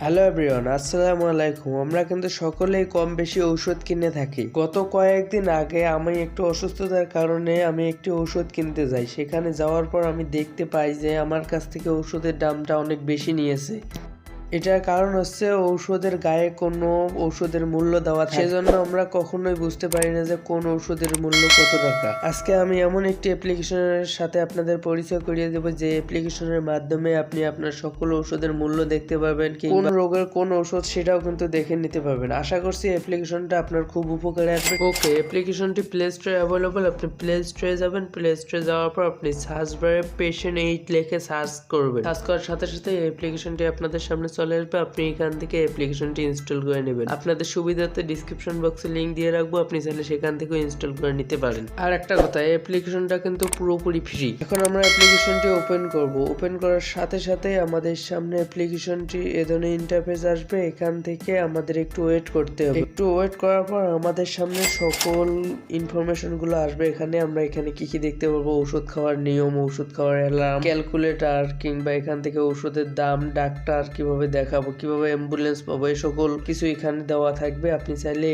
Hello everyone, আসসালামু আলাইকুম। আমরা কিন্তু সকলেই কম বেশি ঔষধ কিনে থাকি। গত কয়েকদিন আগে আমি একটু অসুস্থতার কারণে আমি একটি ঔষধ কিনতে যাই। সেখানে যাওয়ার পর আমি দেখতে পাই যে আমার কাছ থেকে ঔষধের দামটা অনেক বেশি নিয়েছে। এটার কারণ হচ্ছে ঔষধের গায়ে কোনো ঔষধের মূল্য দেওয়া থাকে, সেজন্য আমরা কখনোই বুঝতে পারি না যে কোন ঔষধের মূল্য কত টাকা। আজকে আমি এমন একটি অ্যাপ্লিকেশনের সাথে আপনাদের পরিচয় করিয়ে দেব যে অ্যাপ্লিকেশনের মাধ্যমে আপনি আপনার সকল ঔষধের মূল্য দেখতে পারবেন, কোন রোগের কোন ঔষধ সেটাও কিন্তু দেখে নিতে পারবেন। আশা করছি অ্যাপ্লিকেশনটা আপনার খুব উপকারে আসবে। ওকে, অ্যাপ্লিকেশনটি প্লে স্টোরে অ্যাভেলেবল। আপনি প্লে স্টোরে যাবেন, প্লে স্টোরে যাওয়ার পর আপনি সার্চ বারে পেশেন্ট 8 লিখে সার্চ করবেন। সার্চ করার সাথে সাথে এই অ্যাপ্লিকেশনটি আপনাদের সামনে চলে আসবে। আপনি এখান থেকে অ্যাপ্লিকেশনটি ইনস্টল করে নেবেন। আপনাদের সুবিধার্থে ডিসক্রিপশন বক্সে লিংক দিয়ে রাখবো, আপনি চাইলে সেখান থেকে ইনস্টল করে নিতে পারেন। আর একটা কথা, এই অ্যাপ্লিকেশনটা কিন্তু পুরোপুরি ফ্রি। এখন আমরা অ্যাপ্লিকেশনটি ওপেন করব। ওপেন করার সাথে সাথে আমাদের সামনে অ্যাপ্লিকেশনটি এ ধরনের ইন্টারফেস আসবে। এখান থেকে আমাদের একটু ওয়েট করতে হবে। একটু ওয়েট করার পর আমাদের সামনে সকল ইনফরমেশন গুলো আসবে। আমরা এখানে কি কি দেখতে পারবো: ঔষধ খাওয়ার নিয়ম, ঔষধ খাওয়ার অ্যালার্ম, ক্যালকুলেটর, কিংবা এখান থেকে ঔষধের দাম, ডাক্তার কিভাবে দেখাবো, কিভাবে অ্যাম্বুলেন্স পাবো, এই সকল কিছু এখানে দেওয়া থাকবে। আপনি চাইলে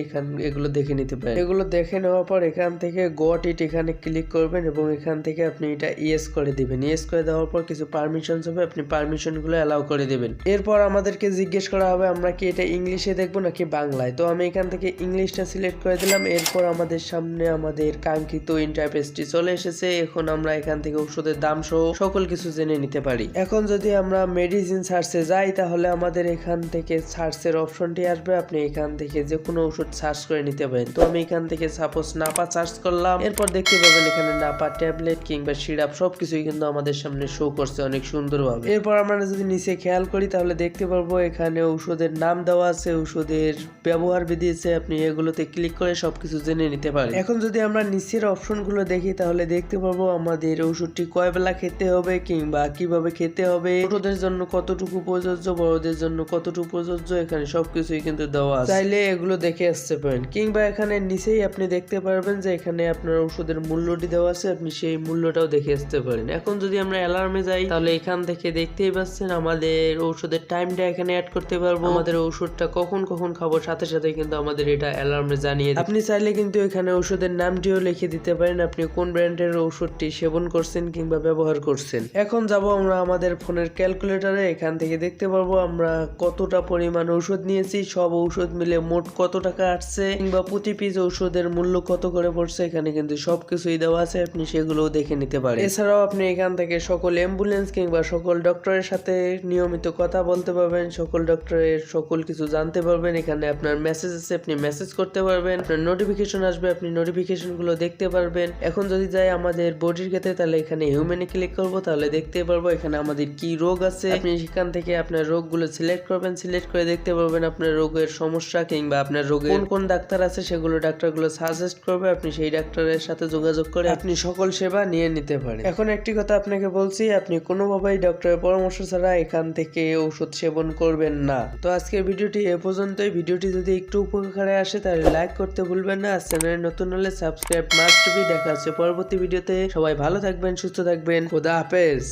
এগুলো দেখে নিতে পারেন। এগুলো দেখে নেওয়ার পর এখান থেকে গট ইট এখানে ক্লিক করবেন এবং এখান থেকে আপনি এটা ইয়েস করে দিবেন। ইয়েস করে দেওয়ার পর কিছু পারমিশন হবে, আপনি পারমিশন গুলো অ্যালাউ করে দিবেন। এরপর আমাদেরকে জিজ্ঞেস করা হবে আমরা কি এটা ইংলিশে দেখবো নাকি বাংলায়। তো আমি এখান থেকে ইংলিশটা সিলেক্ট করে দিলাম। এরপর আমাদের সামনে আমাদের কাঙ্ক্ষিত ইন্টারফেসটি চলে এসেছে। এখন আমরা এখান থেকে ওষুধের দাম সহ সকল কিছু জেনে নিতে পারি। এখন যদি আমরা মেডিসিন সার্চে যাই তাহলে আমাদের এখান থেকে সার্চের অপশনটি আসবে। আপনি এখান থেকে যে কোনো ওষুধ সার্চ করে নিতে পারেন। তো আমি এখান থেকে সাপোজ নাপা সার্চ করলাম। এরপর দেখতে পাবেন এখানে নাপা ট্যাবলেট কিংবা সিরাপ সবকিছুই কিন্তু আমাদের সামনে শো করছে অনেক সুন্দরভাবে। এরপর আমরা যদি নিচে খেয়াল করি তাহলে দেখতে পারবো এখানে ঔষধের নাম দেওয়া আছে, ঔষধের ব্যবহার বিধি আছে। আপনি এগুলোতে ক্লিক করে সবকিছু জেনে নিতে পারেন। এখন যদি আমরা নিচের অপশন গুলো দেখি তাহলে দেখতে পারবো আমাদের ওষুধটি কয় বেলা খেতে হবে কিংবা কিভাবে খেতে হবে, ছোটদের জন্য কতটুকু প্রযোজ্য, বড়দের জন্য কতটুকু প্রযোজ্য, এখানে সবকিছুই কিন্তু দেওয়া আছে। চাইলে এগুলো দেখে আসতে পারেন। কিংবা এখানে নিচেই আপনি দেখতে পারবেন যে এখানে আপনার ওষুধের মূল্যটি দেওয়া আছে, আপনি সেই মূল্যটাও দেখে আসতে পারেন। এখন যদি আমরা অ্যালার্মে যাই তাহলে এখান থেকে দেখতেই পাচ্ছেন আমাদের ঔষধের টাইমটা এখানে অ্যাড করতে পারবো। আমাদের ওষুধটা কখন কখন খাবো সাথে সাথে কিন্তু আমাদের এটা অ্যালার্মে জানিয়ে দেবে। আপনি চাইলে কিন্তু এখানে ওষুধের নামটিও লিখে দিতে পারেন, আপনি কোন ব্র্যান্ডের ওষুধটি সেবন করছেন কিংবা ব্যবহার করছেন। এখন যাব আমরা আমাদের ফোনের ক্যালকুলেটরে। এখান থেকে দেখতে পারবো আমরা কতটা পরিমাণ ঔষধ নিয়েছি, সব ঔষধ মিলে মোট কত টাকা আসছে কিংবা প্রতি পিস ঔষধের মূল্য কত করে পড়ছে। এখানে কিন্তু সবকিছুই দেওয়া আছে, আপনি সেগুলোও দেখে নিতে পারেন। এছাড়াও আপনি এখান থেকে সকল অ্যাম্বুলেন্স কিংবা সকল ডক্টরের সাথে নিয়মিত কথা বলতে পারবেন, সকল ডক্টরের সকল কিছু জানতে পারবেন। এখানে আপনার মেসেজ আছে, আপনি মেসেজ করতে পারবেন, আপনার নোটিফিকেশন আসবে, আপনি নোটিফিকেশন গুলো দেখতে পারবেন। এখন যদি যাই আমাদের বডির ক্ষেত্রে তাহলে এখানে হিউম্যানে ক্লিক করব, তাহলে দেখতে পারবো এখানে আমাদের কি রোগ আছে। আপনি সেখান থেকে আপনার রোগগুলো সিলেক্ট করবেন, সিলেক্ট করে দেখতে পারবেন আপনার রোগের সমস্যা কিংবা আপনার রোগের কোন কোন ডাক্তার আছে সেগুলো ডাক্তারগুলো সাজেস্ট করবে। আপনি সেই ডাক্তারের সাথে যোগাযোগ করে আপনি সকল সেবা নিয়ে নিতে পারেন। এখন একটি কথা আপনাকে বলছি, আপনি কোনোভাবেই ডক্টরের পরামর্শ ছাড়া এখান থেকে ঔষধ সেবন করবেন না। তো আজকের ভিডিওটি এ পর্যন্তই। ভিডিওটি যদি একটু উপকারে আসে তাহলে লাইক করতে ভুলবেন না। আর চ্যানেলে নতুন হলে সাবস্ক্রাইব মাস্ট বি। দেখা হচ্ছে পরবর্তী ভিডিওতে। সবাই ভালো থাকবেন, সুস্থ থাকবেন। খোদা হাফেজ।